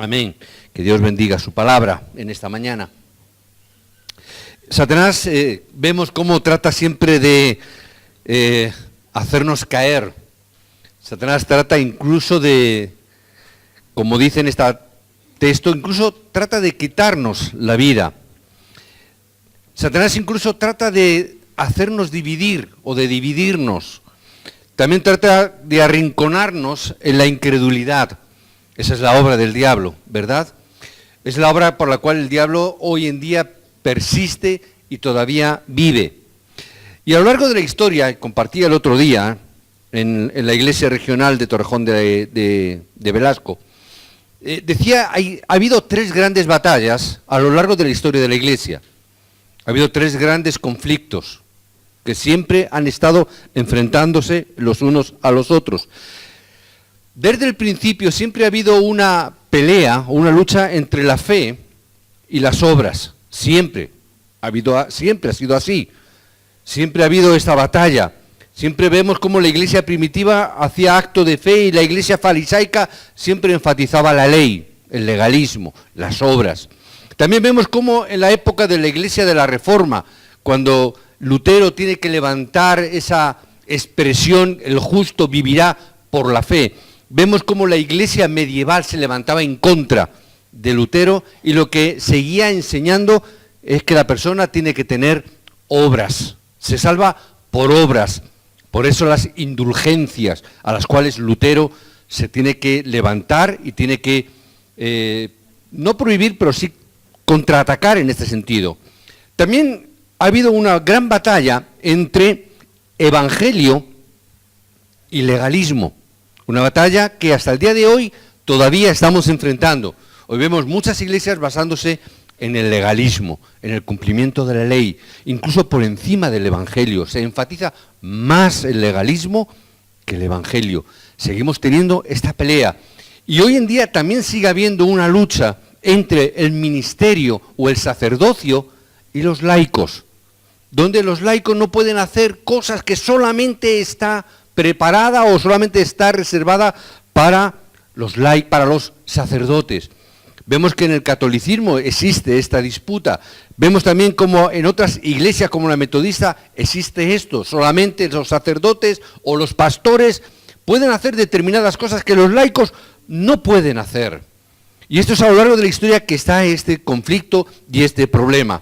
Amén. Que Dios bendiga su palabra en esta mañana. Satanás, vemos cómo trata siempre de hacernos caer. Satanás trata incluso de, como dice en este texto, incluso trata de quitarnos la vida. Satanás incluso trata de hacernos dividir o de dividirnos. También trata de arrinconarnos en la incredulidad. Esa es la obra del diablo, ¿verdad? Es la obra por la cual el diablo hoy en día persiste y todavía vive. Y a lo largo de la historia, compartí el otro día en la iglesia regional de Torrejón de Velasco, decía, ha habido 3 grandes batallas a lo largo de la historia de la iglesia. Ha habido 3 grandes conflictos que siempre han estado enfrentándose los unos a los otros. Desde el principio siempre ha habido una pelea o una lucha entre la fe y las obras. Siempre ha sido así. Siempre ha habido esta batalla. Siempre vemos cómo la iglesia primitiva hacía acto de fe y la iglesia farisaica siempre enfatizaba la ley, el legalismo, las obras. También vemos cómo en la época de la iglesia de la Reforma, cuando Lutero tiene que levantar esa expresión, el justo vivirá por la fe, vemos cómo la iglesia medieval se levantaba en contra de Lutero y lo que seguía enseñando es que la persona tiene que tener obras, se salva por obras. Por eso las indulgencias a las cuales Lutero se tiene que levantar y tiene que, no prohibir, pero sí contraatacar en este sentido. También ha habido una gran batalla entre evangelio y legalismo. Una batalla que hasta el día de hoy todavía estamos enfrentando. Hoy vemos muchas iglesias basándose en el legalismo, en el cumplimiento de la ley, incluso por encima del evangelio. Se enfatiza más el legalismo que el evangelio. Seguimos teniendo esta pelea. Y hoy en día también sigue habiendo una lucha entre el ministerio o el sacerdocio y los laicos, donde los laicos no pueden hacer cosas que solamente está preparada o solamente está reservada para los sacerdotes. Vemos que en el catolicismo existe esta disputa. Vemos también como en otras iglesias como la metodista existe esto. Solamente los sacerdotes o los pastores pueden hacer determinadas cosas que los laicos no pueden hacer. Y esto es a lo largo de la historia que está este conflicto y este problema.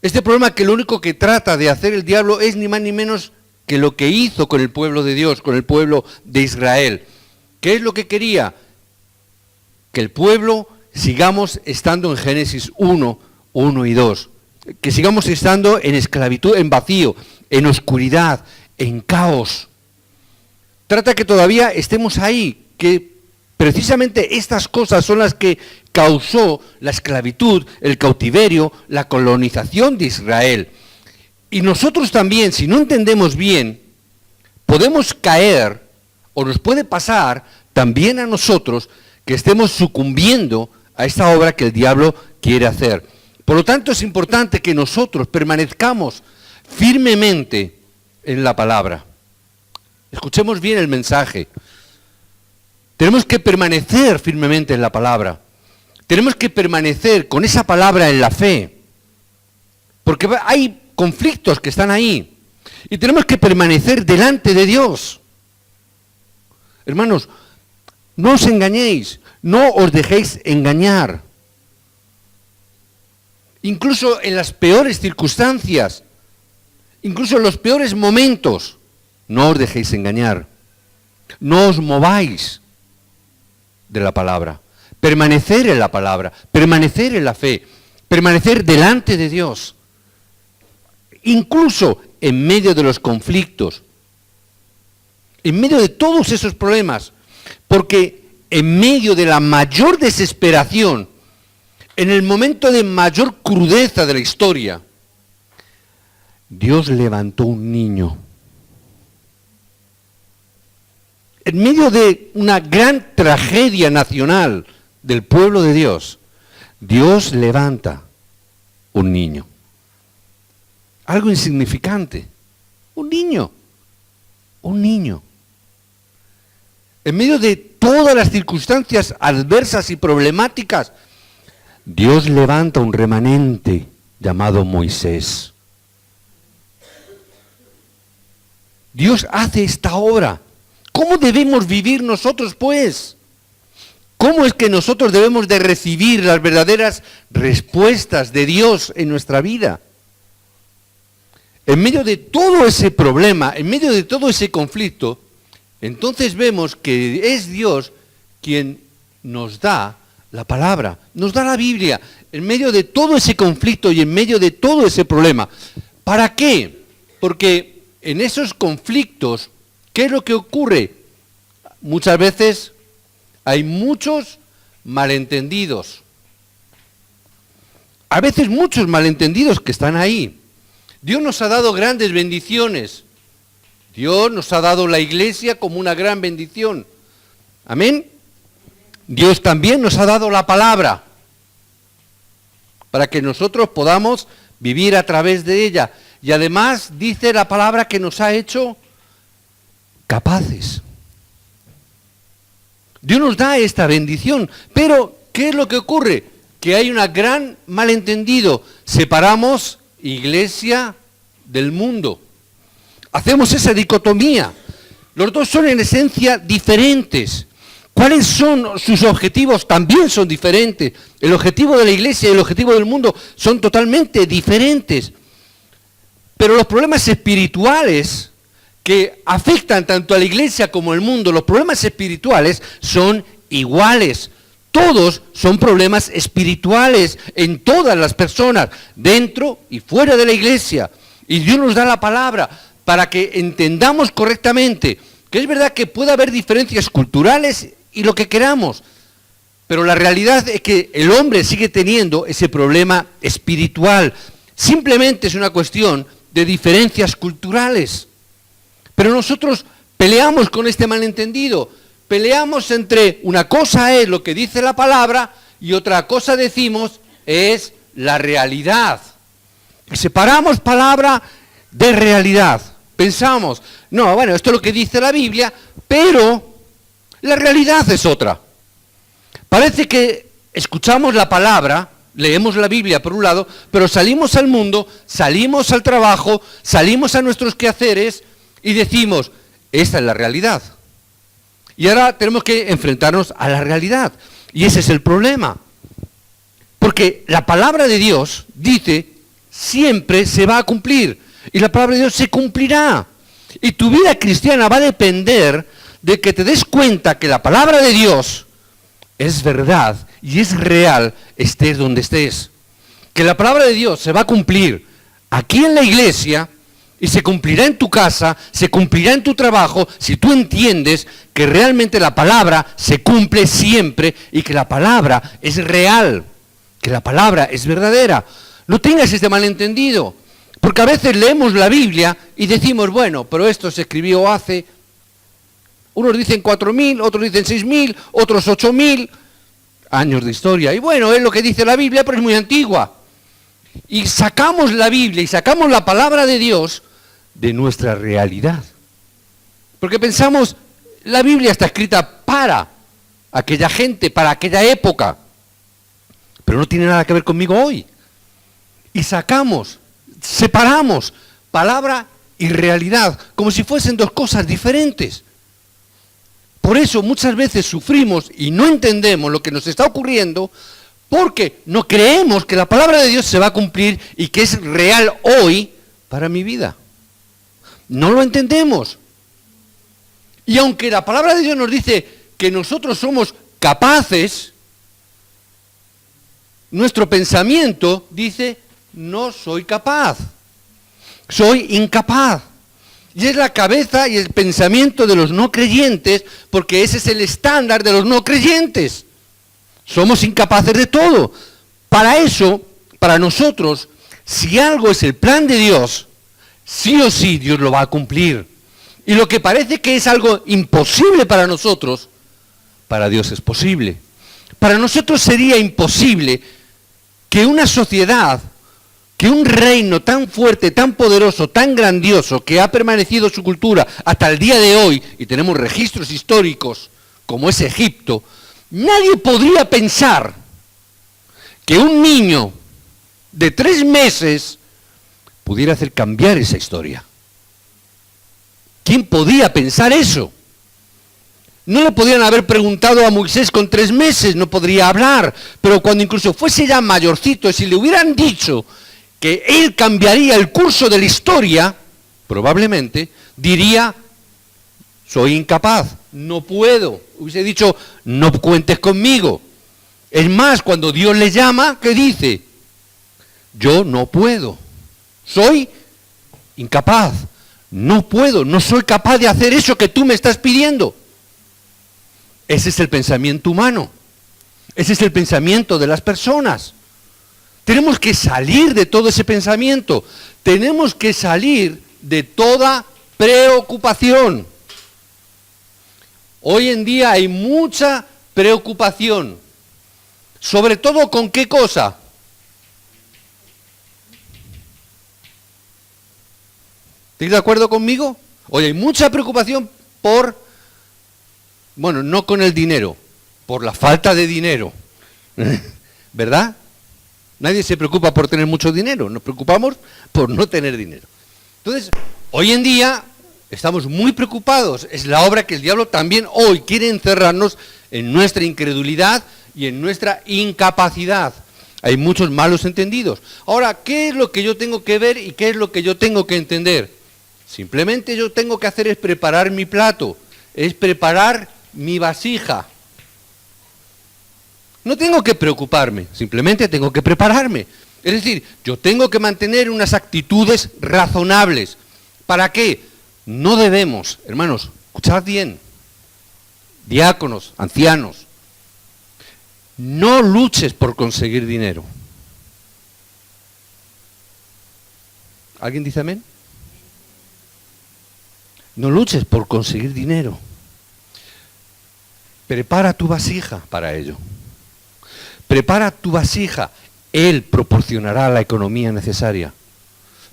Este problema que lo único que trata de hacer el diablo es ni más ni menos que lo que hizo con el pueblo de Dios, con el pueblo de Israel. ¿Qué es lo que quería? Que el pueblo sigamos estando en Génesis 1 y 2. Que sigamos estando en esclavitud, en vacío, en oscuridad, en caos. Trata que todavía estemos ahí, que precisamente estas cosas son las que causó la esclavitud, el cautiverio, la colonización de Israel. Y nosotros también, si no entendemos bien, podemos caer, o nos puede pasar también a nosotros, que estemos sucumbiendo a esta obra que el diablo quiere hacer. Por lo tanto, es importante que nosotros permanezcamos firmemente en la palabra. Escuchemos bien el mensaje. Tenemos que permanecer firmemente en la palabra. Tenemos que permanecer con esa palabra en la fe. Porque hay conflictos que están ahí. Y tenemos que permanecer delante de Dios. Hermanos, no os engañéis, no os dejéis engañar. Incluso en las peores circunstancias, incluso en los peores momentos, no os dejéis engañar. No os mováis de la palabra. Permanecer en la palabra, permanecer en la fe, permanecer delante de Dios. Incluso en medio de los conflictos, en medio de todos esos problemas, porque en medio de la mayor desesperación, en el momento de mayor crudeza de la historia, Dios levantó un niño. En medio de una gran tragedia nacional del pueblo de Dios, Dios levanta un niño. Algo insignificante. Un niño. En medio de todas las circunstancias adversas y problemáticas, Dios levanta un remanente llamado Moisés. Dios hace esta obra. ¿Cómo debemos vivir nosotros, pues? ¿Cómo es que nosotros debemos de recibir las verdaderas respuestas de Dios en nuestra vida? En medio de todo ese problema, en medio de todo ese conflicto, entonces vemos que es Dios quien nos da la palabra, nos da la Biblia, en medio de todo ese conflicto y en medio de todo ese problema. ¿Para qué? Porque en esos conflictos, ¿qué es lo que ocurre? Muchas veces hay muchos malentendidos. A veces muchos malentendidos que están ahí. Dios nos ha dado grandes bendiciones. Dios nos ha dado la iglesia como una gran bendición. Amén. Dios también nos ha dado la palabra para que nosotros podamos vivir a través de ella. Y además dice la palabra que nos ha hecho capaces. Dios nos da esta bendición, pero ¿qué es lo que ocurre? Que hay un gran malentendido. Separamos iglesia del mundo. Hacemos esa dicotomía. Los dos son en esencia diferentes. ¿Cuáles son sus objetivos? También son diferentes. El objetivo de la iglesia y el objetivo del mundo son totalmente diferentes. Pero los problemas espirituales que afectan tanto a la iglesia como al mundo, los problemas espirituales son iguales. Todos son problemas espirituales en todas las personas, dentro y fuera de la iglesia. Y Dios nos da la palabra para que entendamos correctamente que es verdad que puede haber diferencias culturales y lo que queramos, pero la realidad es que el hombre sigue teniendo ese problema espiritual. Simplemente es una cuestión de diferencias culturales. Pero nosotros peleamos con este malentendido. Peleamos entre una cosa es lo que dice la palabra y otra cosa decimos es la realidad. Y separamos palabra de realidad. Pensamos, no, bueno, esto es lo que dice la Biblia, pero la realidad es otra. Parece que escuchamos la palabra, leemos la Biblia por un lado, pero salimos al mundo, salimos al trabajo, salimos a nuestros quehaceres y decimos, esta es la realidad. Y ahora tenemos que enfrentarnos a la realidad. Y ese es el problema. Porque la palabra de Dios dice, siempre se va a cumplir. Y la palabra de Dios se cumplirá. Y tu vida cristiana va a depender de que te des cuenta que la palabra de Dios es verdad y es real, estés donde estés. Que la palabra de Dios se va a cumplir aquí en la iglesia y se cumplirá en tu casa, se cumplirá en tu trabajo, si tú entiendes que realmente la palabra se cumple siempre y que la palabra es real, que la palabra es verdadera. No tengas este malentendido, porque a veces leemos la Biblia y decimos, bueno, pero esto se escribió hace, unos dicen 4.000, otros dicen 6.000, otros 8.000 años de historia. Y bueno, es lo que dice la Biblia, pero es muy antigua. Y sacamos la Biblia y sacamos la palabra de Dios de nuestra realidad. Porque pensamos, la Biblia está escrita para aquella gente, para aquella época, pero no tiene nada que ver conmigo hoy. Y sacamos, separamos palabra y realidad, como si fuesen dos cosas diferentes. Por eso muchas veces sufrimos y no entendemos lo que nos está ocurriendo, porque no creemos que la palabra de Dios se va a cumplir y que es real hoy para mi vida. No lo entendemos. Y aunque la palabra de Dios nos dice que nosotros somos capaces, nuestro pensamiento dice, no soy capaz, soy incapaz. Y es la cabeza y el pensamiento de los no creyentes, porque ese es el estándar de los no creyentes. Somos incapaces de todo. Para eso, para nosotros, si algo es el plan de Dios, sí o sí Dios lo va a cumplir. Y lo que parece que es algo imposible para nosotros, para Dios es posible. Para nosotros sería imposible que una sociedad, que un reino tan fuerte, tan poderoso, tan grandioso, que ha permanecido su cultura hasta el día de hoy, y tenemos registros históricos como es Egipto, nadie podría pensar que un niño de 3 meses pudiera hacer cambiar esa historia. ¿Quién podía pensar eso? No le podían haber preguntado a Moisés con 3 meses, no podría hablar, pero cuando incluso fuese ya mayorcito, si le hubieran dicho que él cambiaría el curso de la historia, probablemente diría, soy incapaz, no puedo. Hubiese dicho, no cuentes conmigo. Es más, cuando Dios le llama, ¿qué dice? Yo no puedo, soy incapaz, no puedo, no soy capaz de hacer eso que tú me estás pidiendo. Ese es el pensamiento humano, ese es el pensamiento de las personas. Tenemos que salir de todo ese pensamiento, tenemos que salir de toda preocupación. Hoy en día hay mucha preocupación, sobre todo ¿con qué cosa? ¿Estáis de acuerdo conmigo? Hoy hay mucha preocupación no con el dinero, por la falta de dinero, ¿verdad? Nadie se preocupa por tener mucho dinero, nos preocupamos por no tener dinero. Entonces, hoy en día estamos muy preocupados, es la obra que el diablo también hoy quiere encerrarnos en nuestra incredulidad y en nuestra incapacidad. Hay muchos malos entendidos. Ahora, ¿qué es lo que yo tengo que ver y qué es lo que yo tengo que entender? Simplemente yo tengo que hacer es preparar mi plato, es preparar mi vasija. No tengo que preocuparme, simplemente tengo que prepararme. Es decir, yo tengo que mantener unas actitudes razonables. ¿Para qué? No debemos, hermanos, escuchad bien, diáconos, ancianos, no luches por conseguir dinero. ¿Alguien dice amén? No luches por conseguir dinero. Prepara tu vasija para ello. Prepara tu vasija. Él proporcionará la economía necesaria.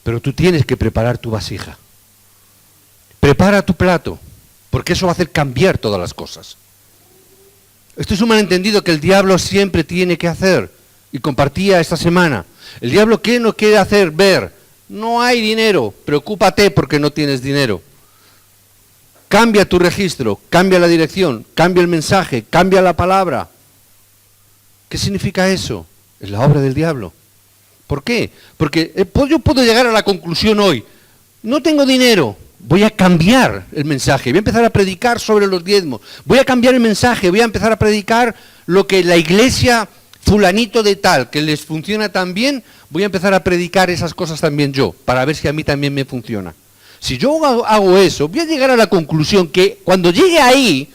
Pero tú tienes que preparar tu vasija. Prepara tu plato, porque eso va a hacer cambiar todas las cosas. Esto es un malentendido que el diablo siempre tiene que hacer. Y compartía esta semana. El diablo, ¿qué no quiere hacer ver? No hay dinero. Preocúpate porque no tienes dinero. Cambia tu registro, cambia la dirección, cambia el mensaje, cambia la palabra. ¿Qué significa eso? Es la obra del diablo. ¿Por qué? Porque yo puedo llegar a la conclusión hoy, no tengo dinero, voy a cambiar el mensaje, voy a empezar a predicar sobre los diezmos, voy a cambiar el mensaje, voy a empezar a predicar lo que la iglesia fulanito de tal, que les funciona tan bien, voy a empezar a predicar esas cosas también yo, para ver si a mí también me funciona. Si yo hago eso, voy a llegar a la conclusión que cuando llegue ahí,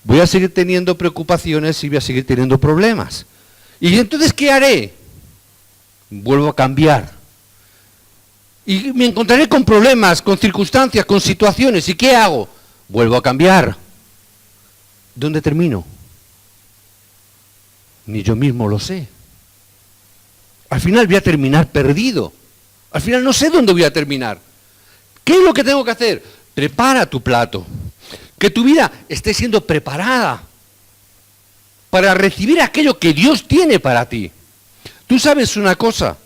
voy a seguir teniendo preocupaciones y voy a seguir teniendo problemas. Y entonces, ¿qué haré? Vuelvo a cambiar. Y me encontraré con problemas, con circunstancias, con situaciones. ¿Y qué hago? Vuelvo a cambiar. ¿Dónde termino? Ni yo mismo lo sé. Al final voy a terminar perdido. Al final no sé dónde voy a terminar. ¿Qué es lo que tengo que hacer? Prepara tu plato. Que tu vida esté siendo preparada para recibir aquello que Dios tiene para ti. Tú sabes una cosa,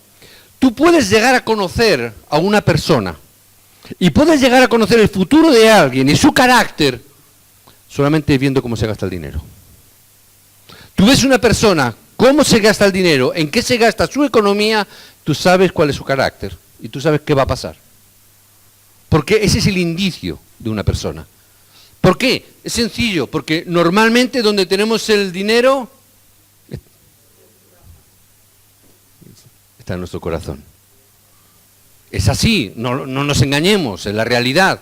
tú puedes llegar a conocer a una persona y puedes llegar a conocer el futuro de alguien y su carácter solamente viendo cómo se gasta el dinero. Tú ves una persona, cómo se gasta el dinero, en qué se gasta su economía, tú sabes cuál es su carácter y tú sabes qué va a pasar. Porque ese es el indicio de una persona. ¿Por qué? Es sencillo, porque normalmente donde tenemos el dinero está en nuestro corazón. Es así, no nos engañemos, es la realidad.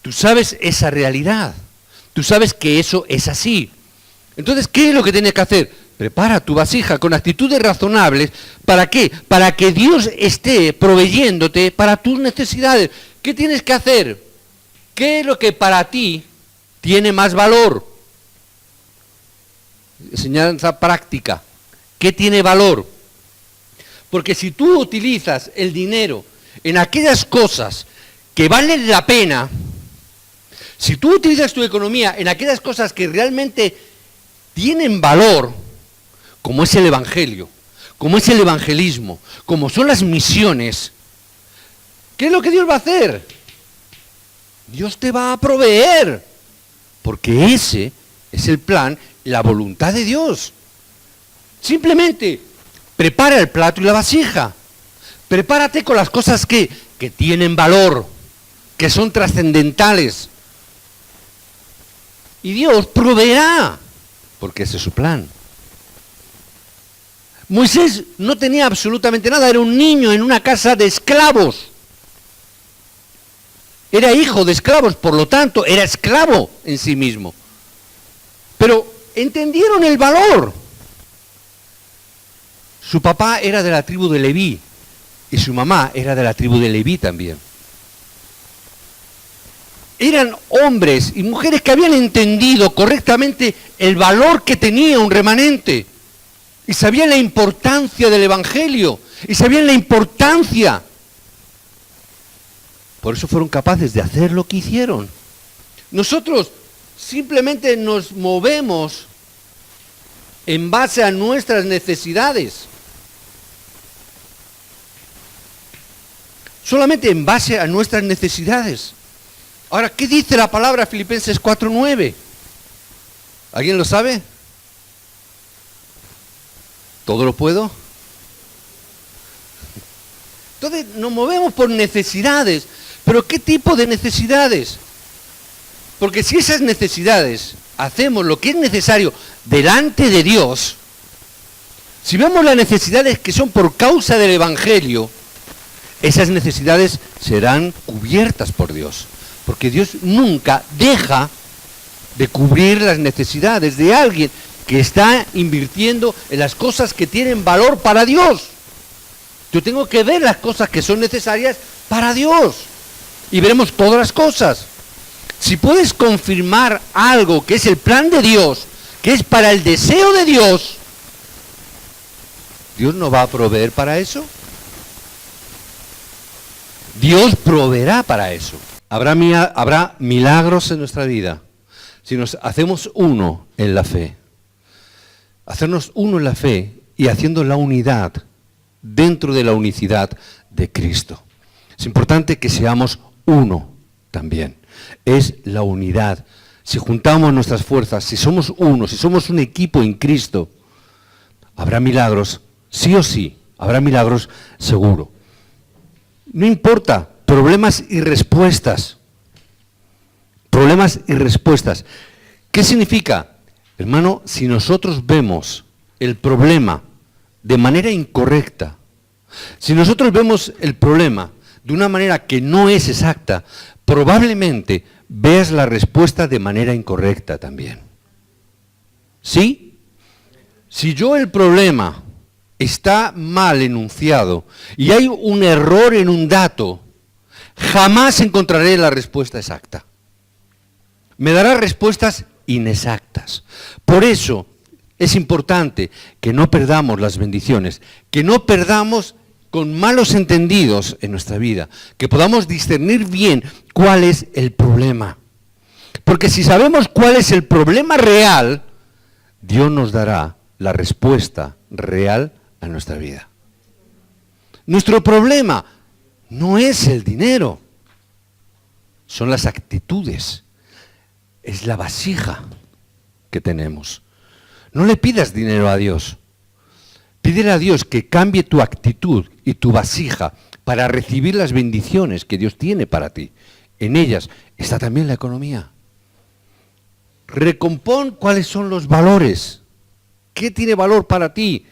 Tú sabes esa realidad, tú sabes que eso es así. Entonces, ¿qué es lo que tienes que hacer? Prepara tu vasija con actitudes razonables. ¿Para qué? Para que Dios esté proveyéndote para tus necesidades. ¿Qué tienes que hacer? ¿Qué es lo que para ti tiene más valor? Enseñanza práctica. ¿Qué tiene valor? Porque si tú utilizas el dinero en aquellas cosas que valen la pena, Si tú utilizas tu economía en aquellas cosas que realmente tienen valor, como es el Evangelio, como es el evangelismo, como son las misiones, ¿qué es lo que Dios va a hacer? Dios te va a proveer, porque ese es el plan, la voluntad de Dios. Simplemente prepara el plato y la vasija. Prepárate con las cosas que tienen valor, que son trascendentales. Y Dios proveerá, porque ese es su plan. Moisés no tenía absolutamente nada, era un niño en una casa de esclavos. Era hijo de esclavos, por lo tanto, era esclavo en sí mismo. Pero entendieron el valor. Su papá era de la tribu de Leví y su mamá era de la tribu de Leví también. Eran hombres y mujeres que habían entendido correctamente el valor que tenía un remanente. Y sabían la importancia del Evangelio. Y sabían la importancia. Por eso fueron capaces de hacer lo que hicieron. Nosotros simplemente nos movemos en base a nuestras necesidades. Solamente en base a nuestras necesidades. Ahora, ¿qué dice la palabra Filipenses 4:9? ¿Alguien lo sabe? ¿Todo lo puedo? Entonces nos movemos por necesidades. ¿Pero qué tipo de necesidades? Porque si esas necesidades hacemos lo que es necesario delante de Dios, si vemos las necesidades que son por causa del Evangelio, esas necesidades serán cubiertas por Dios. Porque Dios nunca deja de cubrir las necesidades de alguien que está invirtiendo en las cosas que tienen valor para Dios. Yo tengo que ver las cosas que son necesarias para Dios. Y veremos todas las cosas. Si puedes confirmar algo que es el plan de Dios, que es para el deseo de Dios, ¿Dios no va a proveer para eso? Dios proveerá para eso. Habrá milagros en nuestra vida si nos hacemos uno en la fe. Hacernos uno en la fe y haciendo la unidad dentro de la unicidad de Cristo. Es importante que seamos uno también. Es la unidad. Si juntamos nuestras fuerzas, si somos uno, si somos un equipo en Cristo, habrá milagros, sí o sí, habrá milagros seguro. No importa, problemas y respuestas. Problemas y respuestas. ¿Qué significa? Hermano, si nosotros vemos el problema de manera incorrecta, si nosotros vemos el problema de una manera que no es exacta, probablemente veas la respuesta de manera incorrecta también. ¿Sí? Si yo el problema está mal enunciado y hay un error en un dato, jamás encontraré la respuesta exacta. Me dará respuestas inexactas. Por eso es importante que no perdamos las bendiciones, que no perdamos con malos entendidos en nuestra vida, que podamos discernir bien cuál es el problema. Porque si sabemos cuál es el problema real, Dios nos dará la respuesta real a nuestra vida. Nuestro problema no es el dinero, son las actitudes, es la vasija que tenemos. No le pidas dinero a Dios. Pídele a Dios que cambie tu actitud y tu vasija para recibir las bendiciones que Dios tiene para ti. En ellas está también la economía. Recompón cuáles son los valores. ¿Qué tiene valor para ti?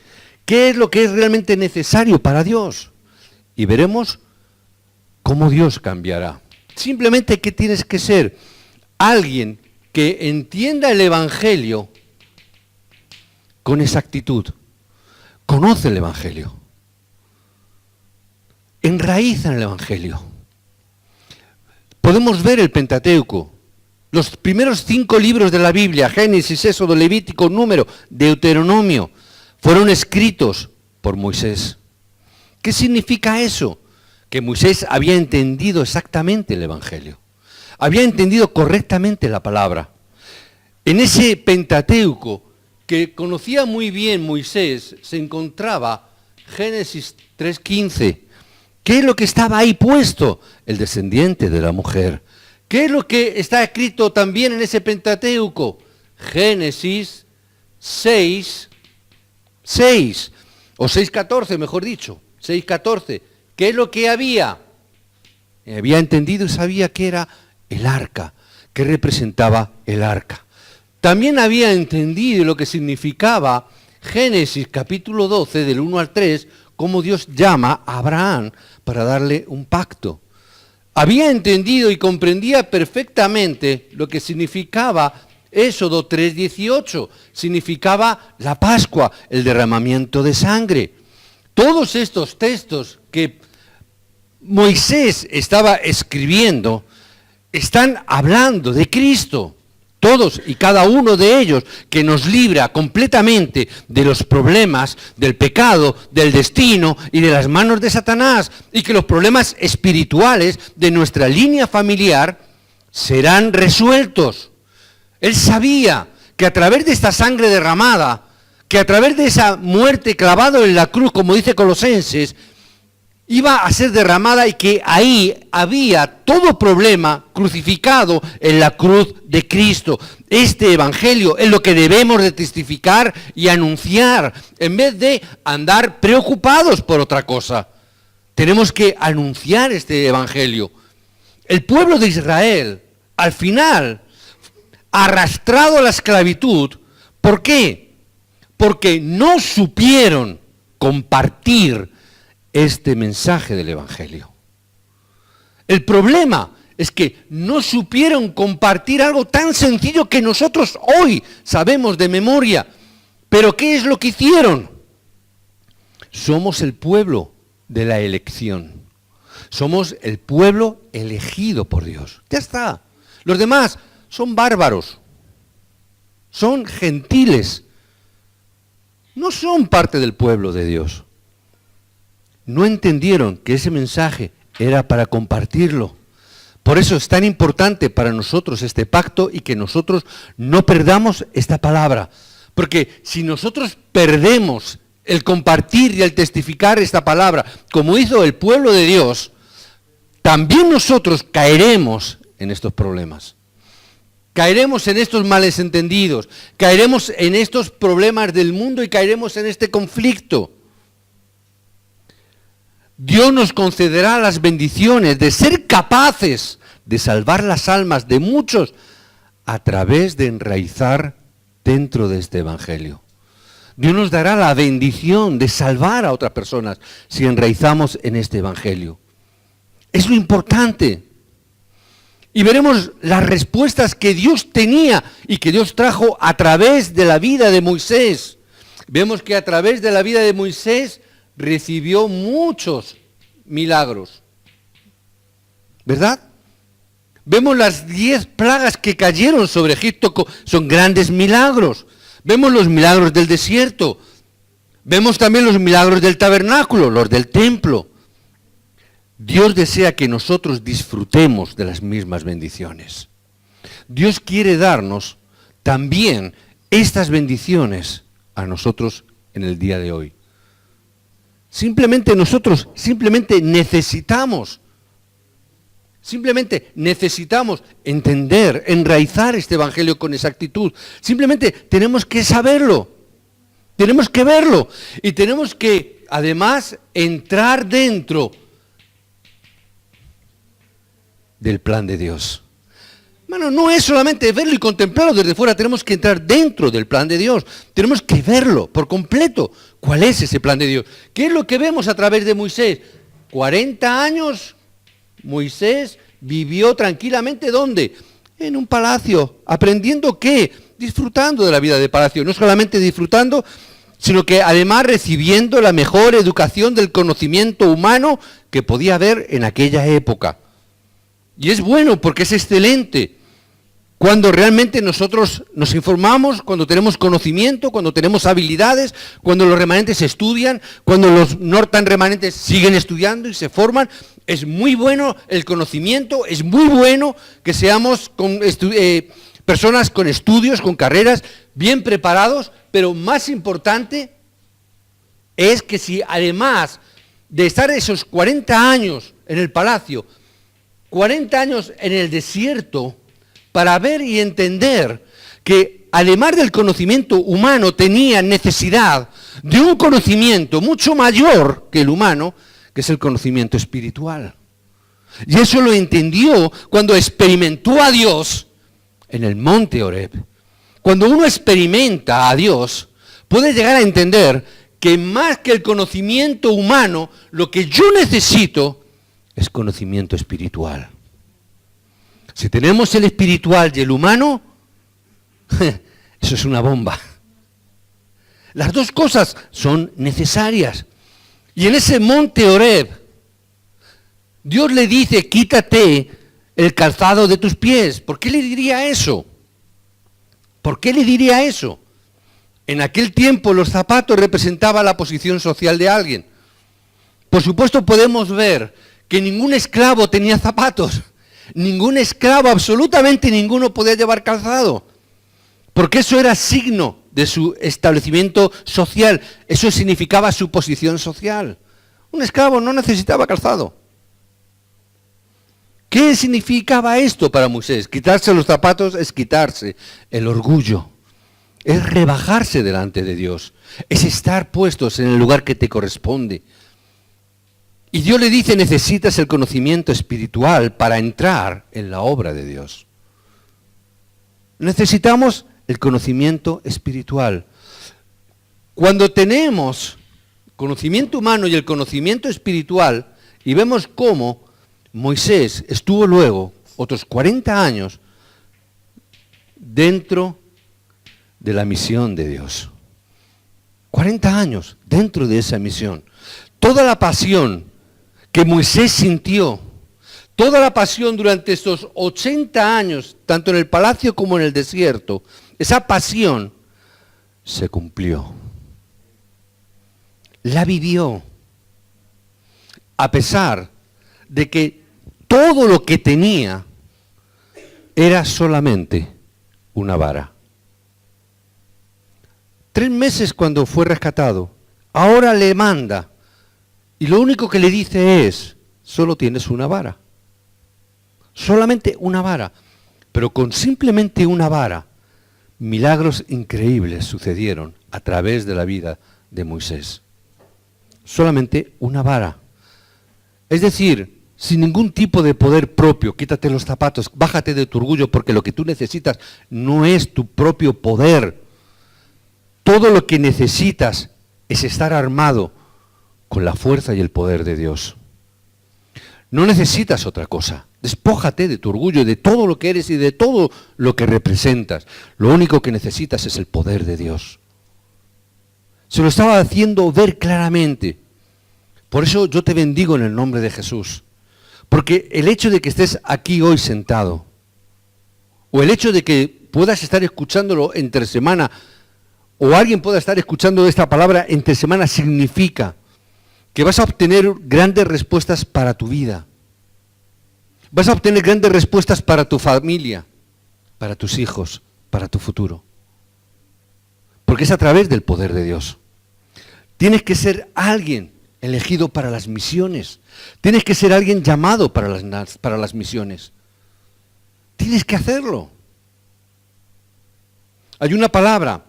¿Qué es lo que es realmente necesario para Dios? Y veremos cómo Dios cambiará. Simplemente que tienes que ser alguien que entienda el Evangelio con exactitud. Conoce el Evangelio. Enraiza en el Evangelio. Podemos ver el Pentateuco. Los primeros 5 libros de la Biblia, Génesis, Éxodo, Levítico, Número, Deuteronomio, fueron escritos por Moisés. ¿Qué significa eso? Que Moisés había entendido exactamente el Evangelio. había entendido correctamente la palabra. En ese Pentateuco que conocía muy bien Moisés se encontraba Génesis 3:15. ¿Qué es lo que estaba ahí puesto? El descendiente de la mujer. ¿Qué es lo que está escrito también en ese Pentateuco? Génesis 6, o 6:14, mejor dicho, 6:14. ¿Qué es lo que había? Había entendido y sabía que era el arca, que representaba el arca. También había entendido lo que significaba Génesis capítulo 12, del 1 al 3, cómo Dios llama a Abraham para darle un pacto. Había entendido y comprendía perfectamente lo que significaba Éxodo 3:18, significaba la Pascua, el derramamiento de sangre. Todos estos textos que Moisés estaba escribiendo están hablando de Cristo. Todos y cada uno de ellos, que nos libra completamente de los problemas, del pecado, del destino y de las manos de Satanás, y que los problemas espirituales de nuestra línea familiar serán resueltos. Él sabía que a través de esta sangre derramada, que a través de esa muerte clavado en la cruz, como dice Colosenses, iba a ser derramada y que ahí había todo problema crucificado en la cruz de Cristo. Este evangelio es lo que debemos de testificar y anunciar, en vez de andar preocupados por otra cosa. Tenemos que anunciar este evangelio. El pueblo de Israel, al final, arrastrado a la esclavitud, ¿por qué? Porque no supieron compartir este mensaje del evangelio. El problema es que no supieron compartir algo tan sencillo que nosotros hoy sabemos de memoria. Pero ¿qué es lo que hicieron? Somos el pueblo de la elección. Somos el pueblo elegido por Dios. Ya está. Los demás son bárbaros. Son gentiles. No son parte del pueblo de Dios. No entendieron que ese mensaje era para compartirlo. Por eso es tan importante para nosotros este pacto y que nosotros no perdamos esta palabra. Porque si nosotros perdemos el compartir y el testificar esta palabra, como hizo el pueblo de Dios, también nosotros caeremos en estos problemas. Caeremos en estos males entendidos, caeremos en estos problemas del mundo y caeremos en este conflicto. Dios nos concederá las bendiciones de ser capaces de salvar las almas de muchos a través de enraizar dentro de este evangelio. Dios nos dará la bendición de salvar a otras personas si enraizamos en este evangelio. Es lo importante. Y veremos las respuestas que Dios tenía y que Dios trajo a través de la vida de Moisés. Vemos que a través de la vida de Moisés recibió muchos milagros, ¿verdad? Vemos las 10 plagas que cayeron sobre Egipto, son grandes milagros. Vemos los milagros del desierto, vemos también los milagros del tabernáculo, los del templo. Dios desea que nosotros disfrutemos de las mismas bendiciones. Dios quiere darnos también estas bendiciones a nosotros en el día de hoy. Nosotros necesitamos entender, enraizar este evangelio con exactitud. Simplemente tenemos que saberlo, tenemos que verlo y tenemos que además entrar dentro del plan de Dios. Hermano, no es solamente verlo y contemplarlo desde fuera, tenemos que entrar dentro del plan de Dios. Tenemos que verlo por completo. ¿Cuál es ese plan de Dios? ¿Qué es lo que vemos a través de Moisés? 40 años Moisés vivió tranquilamente, ¿dónde? En un palacio. ¿Aprendiendo qué? Disfrutando de la vida de palacio. No solamente disfrutando, sino que además recibiendo la mejor educación del conocimiento humano que podía haber en aquella época. Y es bueno porque es excelente. Cuando realmente nosotros nos informamos, cuando tenemos conocimiento, cuando tenemos habilidades, cuando los remanentes estudian, cuando los no tan remanentes siguen estudiando y se forman, es muy bueno el conocimiento, es muy bueno que seamos personas con estudios, con carreras, bien preparados, pero más importante es que si además de estar esos 40 años en el palacio, 40 años en el desierto, para ver y entender que además del conocimiento humano tenía necesidad de un conocimiento mucho mayor que el humano, que es el conocimiento espiritual. Y eso lo entendió cuando experimentó a Dios en el monte Horeb. Cuando uno experimenta a Dios, puede llegar a entender que más que el conocimiento humano, lo que yo necesito es conocimiento espiritual. Si tenemos el espiritual y el humano, eso es una bomba. Las dos cosas son necesarias. Y en ese monte Horeb, Dios le dice, quítate el calzado de tus pies. ¿Por qué le diría eso? ¿Por qué le diría eso? En aquel tiempo los zapatos representaban la posición social de alguien. Por supuesto podemos ver que ningún esclavo tenía zapatos. Ningún esclavo, absolutamente ninguno podía llevar calzado, porque eso era signo de su establecimiento social, eso significaba su posición social. Un esclavo no necesitaba calzado. ¿Qué significaba esto para Moisés? Quitarse los zapatos es quitarse el orgullo, es rebajarse delante de Dios, es estar puestos en el lugar que te corresponde. Y Dios le dice, necesitas el conocimiento espiritual para entrar en la obra de Dios. Necesitamos el conocimiento espiritual. Cuando tenemos conocimiento humano y el conocimiento espiritual, y vemos cómo Moisés estuvo luego otros 40 años dentro de la misión de Dios. 40 años dentro de esa misión. Toda la pasión que Moisés sintió, toda la pasión durante estos 80 años, tanto en el palacio como en el desierto, esa pasión se cumplió. La vivió, a pesar de que todo lo que tenía era solamente una vara. 3 meses cuando fue rescatado, ahora le manda. Y lo único que le dice es, solo tienes una vara. Solamente una vara. Pero con simplemente una vara, milagros increíbles sucedieron a través de la vida de Moisés. Solamente una vara. Es decir, sin ningún tipo de poder propio, quítate los zapatos, bájate de tu orgullo, porque lo que tú necesitas no es tu propio poder. Todo lo que necesitas es estar armado con la fuerza y el poder de Dios. No necesitas otra cosa. Despójate de tu orgullo, de todo lo que eres y de todo lo que representas. Lo único que necesitas es el poder de Dios. Se lo estaba haciendo ver claramente. Por eso yo te bendigo en el nombre de Jesús. Porque el hecho de que estés aquí hoy sentado, o el hecho de que puedas estar escuchándolo entre semana, o alguien pueda estar escuchando esta palabra entre semana, significa que vas a obtener grandes respuestas para tu vida. Vas a obtener grandes respuestas para tu familia, para tus hijos, para tu futuro. Porque es a través del poder de Dios. Tienes que ser alguien elegido para las misiones. Tienes que ser alguien llamado para las misiones. Tienes que hacerlo. Hay una palabra,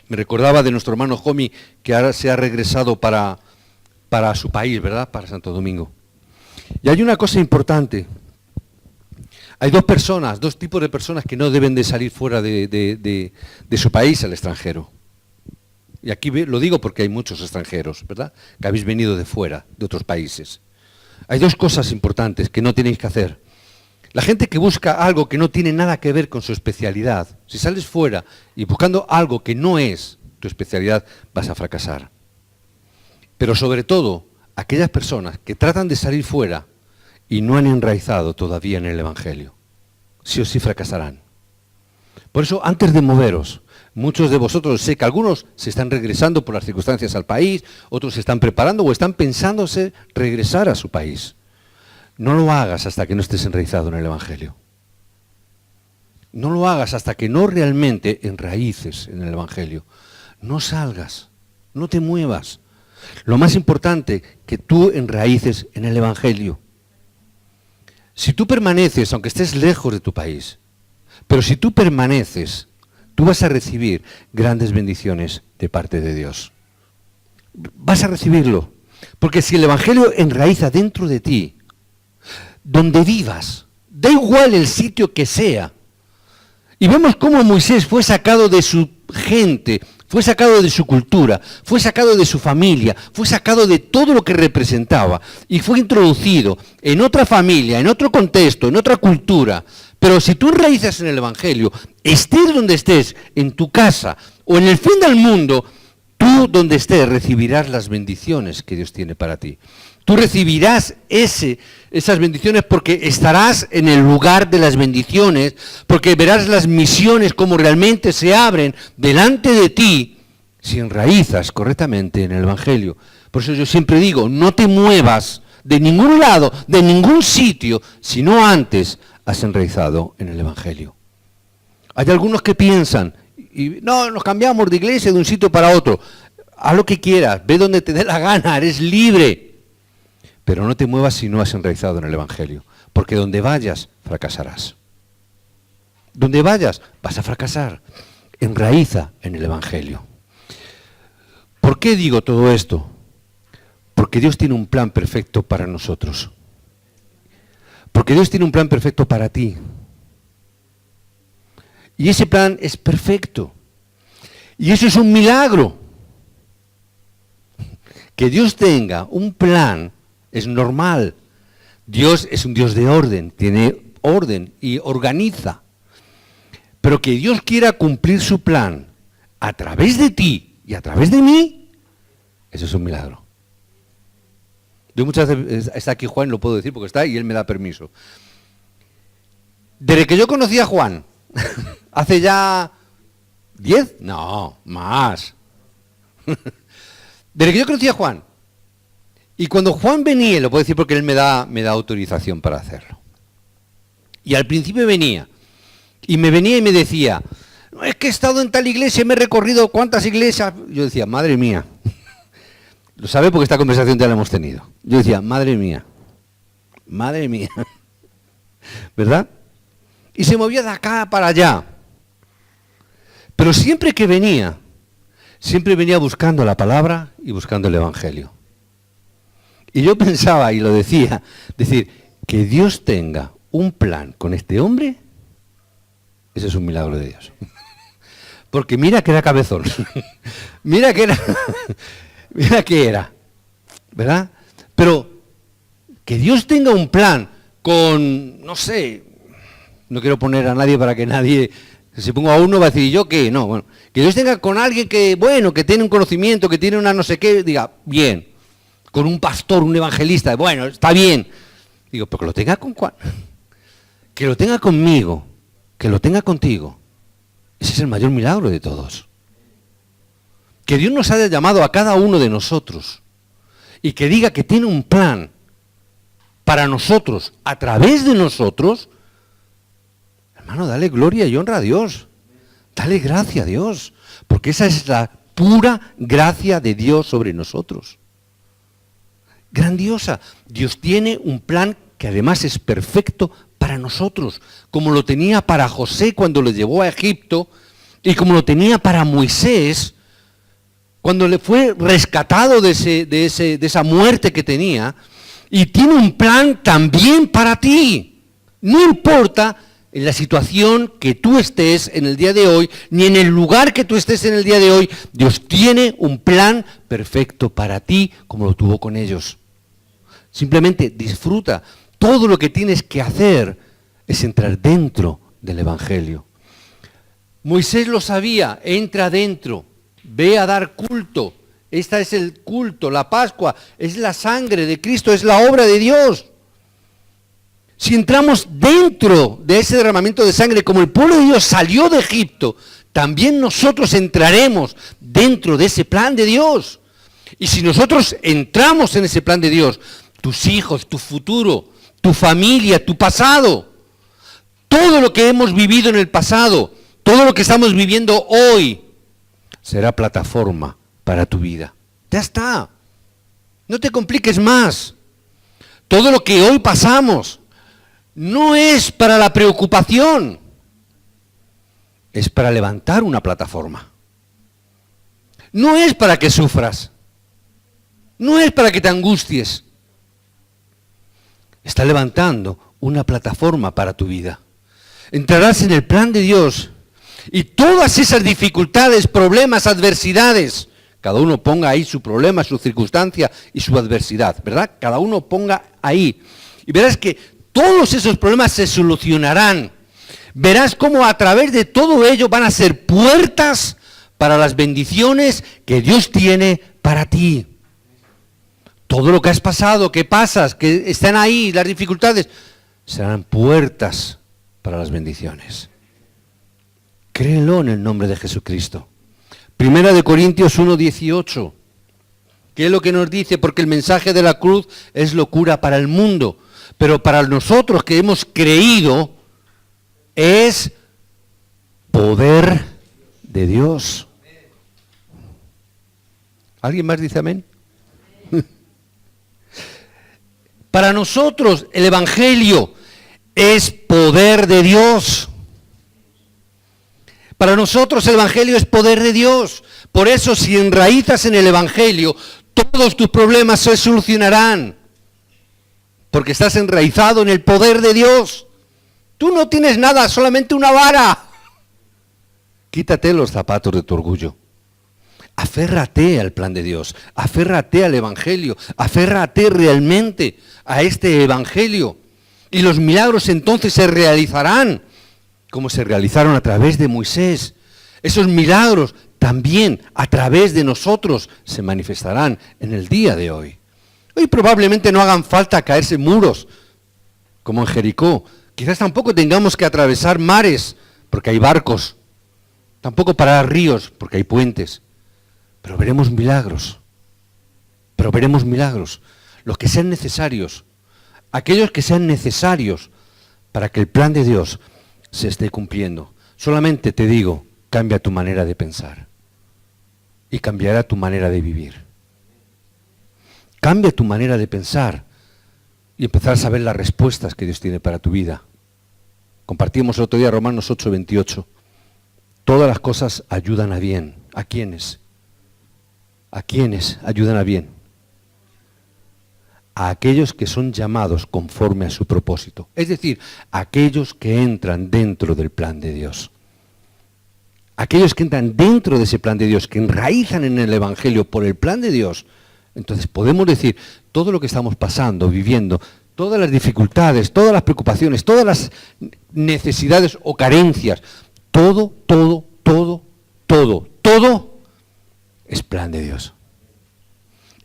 me recordaba de nuestro hermano Jomi, que ahora se ha regresado para su país, ¿verdad? Para Santo Domingo. Y hay una cosa importante. Hay dos tipos de personas que no deben de salir fuera de su país al extranjero. Y aquí lo digo porque hay muchos extranjeros, ¿verdad? Que habéis venido de fuera, de otros países. Hay 2 cosas importantes que no tenéis que hacer. La gente que busca algo que no tiene nada que ver con su especialidad, si sales fuera y buscando algo que no es tu especialidad, vas a fracasar. Pero sobre todo, aquellas personas que tratan de salir fuera y no han enraizado todavía en el Evangelio. sí o sí fracasarán. Por eso, antes de moveros, muchos de vosotros, sé que algunos se están regresando por las circunstancias al país, otros se están preparando o están pensándose regresar a su país. No lo hagas hasta que no estés enraizado en el Evangelio. No lo hagas hasta que no realmente enraíces en el Evangelio. No salgas, no te muevas. Lo más importante, que tú enraíces en el Evangelio. Si tú permaneces, aunque estés lejos de tu país, pero si tú permaneces, tú vas a recibir grandes bendiciones de parte de Dios. Vas a recibirlo. Porque si el Evangelio enraiza dentro de ti, donde vivas, da igual el sitio que sea. Y vemos cómo Moisés fue sacado de su gente, fue sacado de su cultura, fue sacado de su familia, fue sacado de todo lo que representaba y fue introducido en otra familia, en otro contexto, en otra cultura. Pero si tú enraizas en el Evangelio, estés donde estés, en tu casa o en el fin del mundo, tú donde estés recibirás las bendiciones que Dios tiene para ti. Tú recibirás esas bendiciones porque estarás en el lugar de las bendiciones, porque verás las misiones como realmente se abren delante de ti si enraizas correctamente en el Evangelio. Por eso yo siempre digo, no te muevas de ningún lado, de ningún sitio, si no antes has enraizado en el Evangelio. Hay algunos que piensan, y no, nos cambiamos de iglesia de un sitio para otro. Haz lo que quieras, ve donde te dé la gana, eres libre. Pero no te muevas si no has enraizado en el Evangelio, porque donde vayas, fracasarás. Donde vayas, vas a fracasar. Enraiza en el Evangelio. ¿Por qué digo todo esto? Porque Dios tiene un plan perfecto para nosotros. Porque Dios tiene un plan perfecto para ti. Y ese plan es perfecto. Y eso es un milagro. Que Dios tenga un plan es normal. Dios es un Dios de orden, tiene orden y organiza. Pero que Dios quiera cumplir su plan a través de ti y a través de mí, eso es un milagro. Yo muchas veces, está aquí Juan, lo puedo decir porque está y él me da permiso. Desde que yo conocí a Juan, hace ya 10, no, más. Desde que yo conocí a Juan, y cuando Juan venía, lo puedo decir porque él me da autorización para hacerlo. Y al principio venía y me decía, no, es que he estado en tal iglesia, me he recorrido cuántas iglesias. Yo decía, madre mía. Lo sabe porque esta conversación ya la hemos tenido. Yo decía, madre mía. ¿Verdad? Y se movía de acá para allá. Pero siempre que venía, siempre venía buscando la palabra y buscando el Evangelio. Y yo pensaba, y lo decía, decir, que Dios tenga un plan con este hombre, eso es un milagro de Dios. Porque mira que era cabezón, mira que era, ¿verdad? Pero que Dios tenga un plan con, no sé, no quiero poner a nadie para que nadie, si se ponga a uno va a decir, ¿y yo qué? No, bueno, que Dios tenga con alguien que, bueno, que tiene un conocimiento, que tiene una no sé qué, diga, bien. Con un pastor, un evangelista, bueno, está bien. Digo, pero que lo tenga con Juan, que lo tenga conmigo, que lo tenga contigo. Ese es el mayor milagro de todos. Que Dios nos haya llamado a cada uno de nosotros y que diga que tiene un plan para nosotros, a través de nosotros. Hermano, dale gloria y honra a Dios. Dale gracia a Dios, porque esa es la pura gracia de Dios sobre nosotros. Grandiosa. Dios tiene un plan que además es perfecto para nosotros, como lo tenía para José cuando le llevó a Egipto y como lo tenía para Moisés cuando le fue rescatado de esa muerte que tenía, y tiene un plan también para ti. No importa en la situación que tú estés en el día de hoy, ni en el lugar que tú estés en el día de hoy, Dios tiene un plan perfecto para ti como lo tuvo con ellos. Simplemente disfruta. Todo lo que tienes que hacer es entrar dentro del Evangelio. Moisés lo sabía, entra dentro, ve a dar culto. Este es el culto, la Pascua, es la sangre de Cristo, es la obra de Dios. si entramos dentro de ese derramamiento de sangre, como el pueblo de Dios salió de Egipto, también nosotros entraremos dentro de ese plan de Dios. Y si nosotros entramos en ese plan de Dios, tus hijos, tu futuro, tu familia, tu pasado, todo lo que hemos vivido en el pasado, todo lo que estamos viviendo hoy, será plataforma para tu vida. Ya está. No te compliques más. Todo lo que hoy pasamos no es para la preocupación, es para levantar una plataforma. No es para que sufras, no es para que te angusties. Está levantando una plataforma para tu vida. Entrarás en el plan de Dios y todas esas dificultades, problemas, adversidades, cada uno ponga ahí su problema, su circunstancia y su adversidad, ¿verdad? Cada uno ponga ahí. Y verás que todos esos problemas se solucionarán. Verás cómo a través de todo ello van a ser puertas para las bendiciones que Dios tiene para ti. Todo lo que has pasado, que pasas, que están ahí, las dificultades, serán puertas para las bendiciones. Créelo en el nombre de Jesucristo. Primera de Corintios 1:18. ¿Qué es lo que nos dice? Porque el mensaje de la cruz es locura para el mundo, pero para nosotros que hemos creído es poder de Dios. ¿Alguien más dice amén? Para nosotros el Evangelio es poder de Dios. Para nosotros el Evangelio es poder de Dios. Por eso si enraizas en el Evangelio, todos tus problemas se solucionarán. Porque estás enraizado en el poder de Dios. Tú no tienes nada, solamente una vara. Quítate los zapatos de tu orgullo. Aférrate al plan de Dios, aférrate al Evangelio, aférrate realmente a este Evangelio. Y los milagros entonces se realizarán, como se realizaron a través de Moisés. Esos milagros también a través de nosotros se manifestarán en el día de hoy. Hoy probablemente no hagan falta caerse muros, como en Jericó. Quizás tampoco tengamos que atravesar mares, porque hay barcos. Tampoco parar ríos, porque hay puentes. Pero veremos milagros. Pero veremos milagros. Los que sean necesarios. Aquellos que sean necesarios para que el plan de Dios se esté cumpliendo. Solamente te digo, cambia tu manera de pensar. Y cambiará tu manera de vivir. Cambia tu manera de pensar y empezarás a ver las respuestas que Dios tiene para tu vida. Compartimos el otro día Romanos 8:28. Todas las cosas ayudan a bien. ¿A quiénes? ¿A quiénes ayudan a bien? A aquellos que son llamados conforme a su propósito. Es decir, a aquellos que entran dentro del plan de Dios. Aquellos que entran dentro de ese plan de Dios, que enraizan en el Evangelio por el plan de Dios. Entonces podemos decir, todo lo que estamos pasando, viviendo, todas las dificultades, todas las preocupaciones, todas las necesidades o carencias, todo es plan de Dios.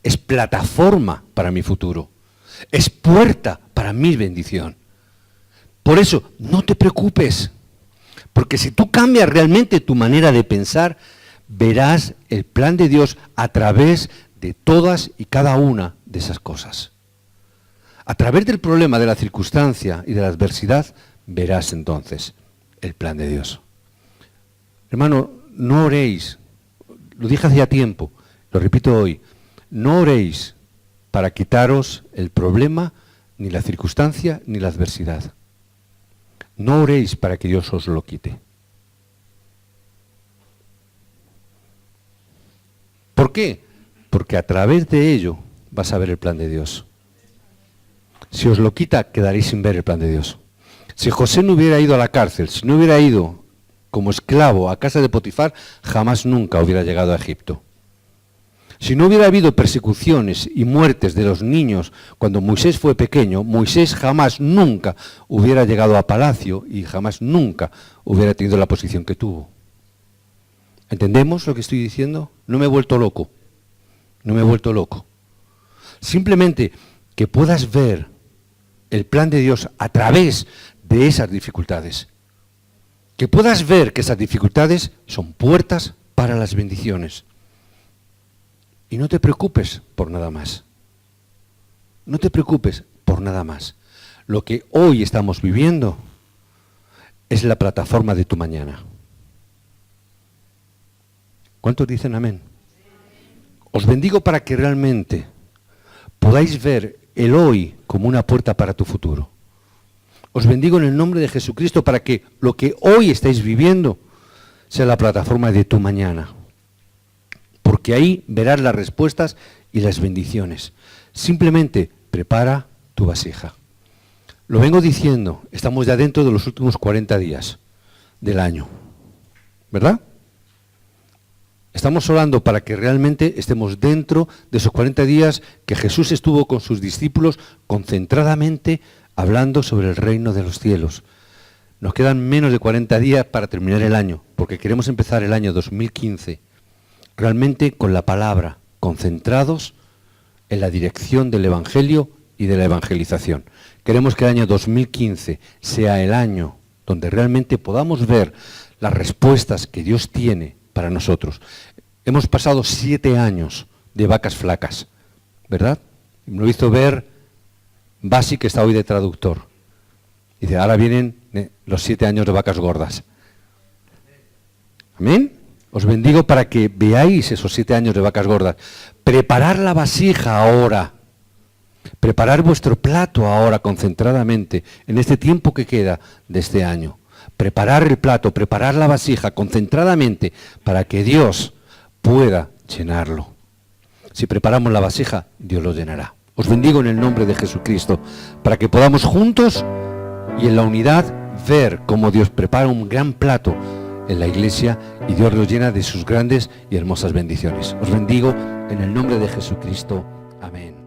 Es plataforma para mi futuro. Es puerta para mi bendición. Por eso, no te preocupes. Porque si tú cambias realmente tu manera de pensar, verás el plan de Dios a través de todas y cada una de esas cosas. A través del problema, de la circunstancia y de la adversidad, verás entonces el plan de Dios. Hermano, no oréis, lo dije hace ya tiempo, lo repito hoy, no oréis para quitaros el problema, ni la circunstancia, ni la adversidad. No oréis para que Dios os lo quite. ¿Por qué? Porque a través de ello vas a ver el plan de Dios. Si os lo quita, quedaréis sin ver el plan de Dios. Si José no hubiera ido a la cárcel, si no hubiera ido como esclavo a casa de Potifar, jamás nunca hubiera llegado a Egipto. Si no hubiera habido persecuciones y muertes de los niños cuando Moisés fue pequeño, Moisés jamás nunca hubiera llegado a palacio y jamás nunca hubiera tenido la posición que tuvo. ¿Entendemos lo que estoy diciendo? No me he vuelto loco. No me he vuelto loco. Simplemente que puedas ver el plan de Dios a través de esas dificultades. Que puedas ver que esas dificultades son puertas para las bendiciones. Y no te preocupes por nada más. No te preocupes por nada más. Lo que hoy estamos viviendo es la plataforma de tu mañana. ¿Cuántos dicen amén? Os bendigo para que realmente podáis ver el hoy como una puerta para tu futuro. Os bendigo en el nombre de Jesucristo para que lo que hoy estáis viviendo sea la plataforma de tu mañana. Porque ahí verás las respuestas y las bendiciones. Simplemente prepara tu vasija. Lo vengo diciendo, estamos ya dentro de los últimos 40 días del año, ¿verdad? Estamos orando para que realmente estemos dentro de esos 40 días que Jesús estuvo con sus discípulos concentradamente hablando sobre el reino de los cielos. Nos quedan menos de 40 días para terminar el año, porque queremos empezar el año 2015 realmente con la palabra, concentrados en la dirección del Evangelio y de la evangelización. Queremos que el año 2015 sea el año donde realmente podamos ver las respuestas que Dios tiene para nosotros. Hemos pasado 7 años de vacas flacas, ¿verdad? Me lo hizo ver Basi, que está hoy de traductor. Dice, ahora vienen los 7 años de vacas gordas. ¿Amén? Os bendigo para que veáis esos 7 años de vacas gordas. Preparar la vasija ahora. Preparar vuestro plato ahora concentradamente en este tiempo que queda de este año. Preparar el plato, preparar la vasija concentradamente para que Dios pueda llenarlo. Si preparamos la vasija, Dios lo llenará. Os bendigo en el nombre de Jesucristo para que podamos juntos y en la unidad ver cómo Dios prepara un gran plato en la iglesia y Dios lo llena de sus grandes y hermosas bendiciones. Os bendigo en el nombre de Jesucristo. Amén.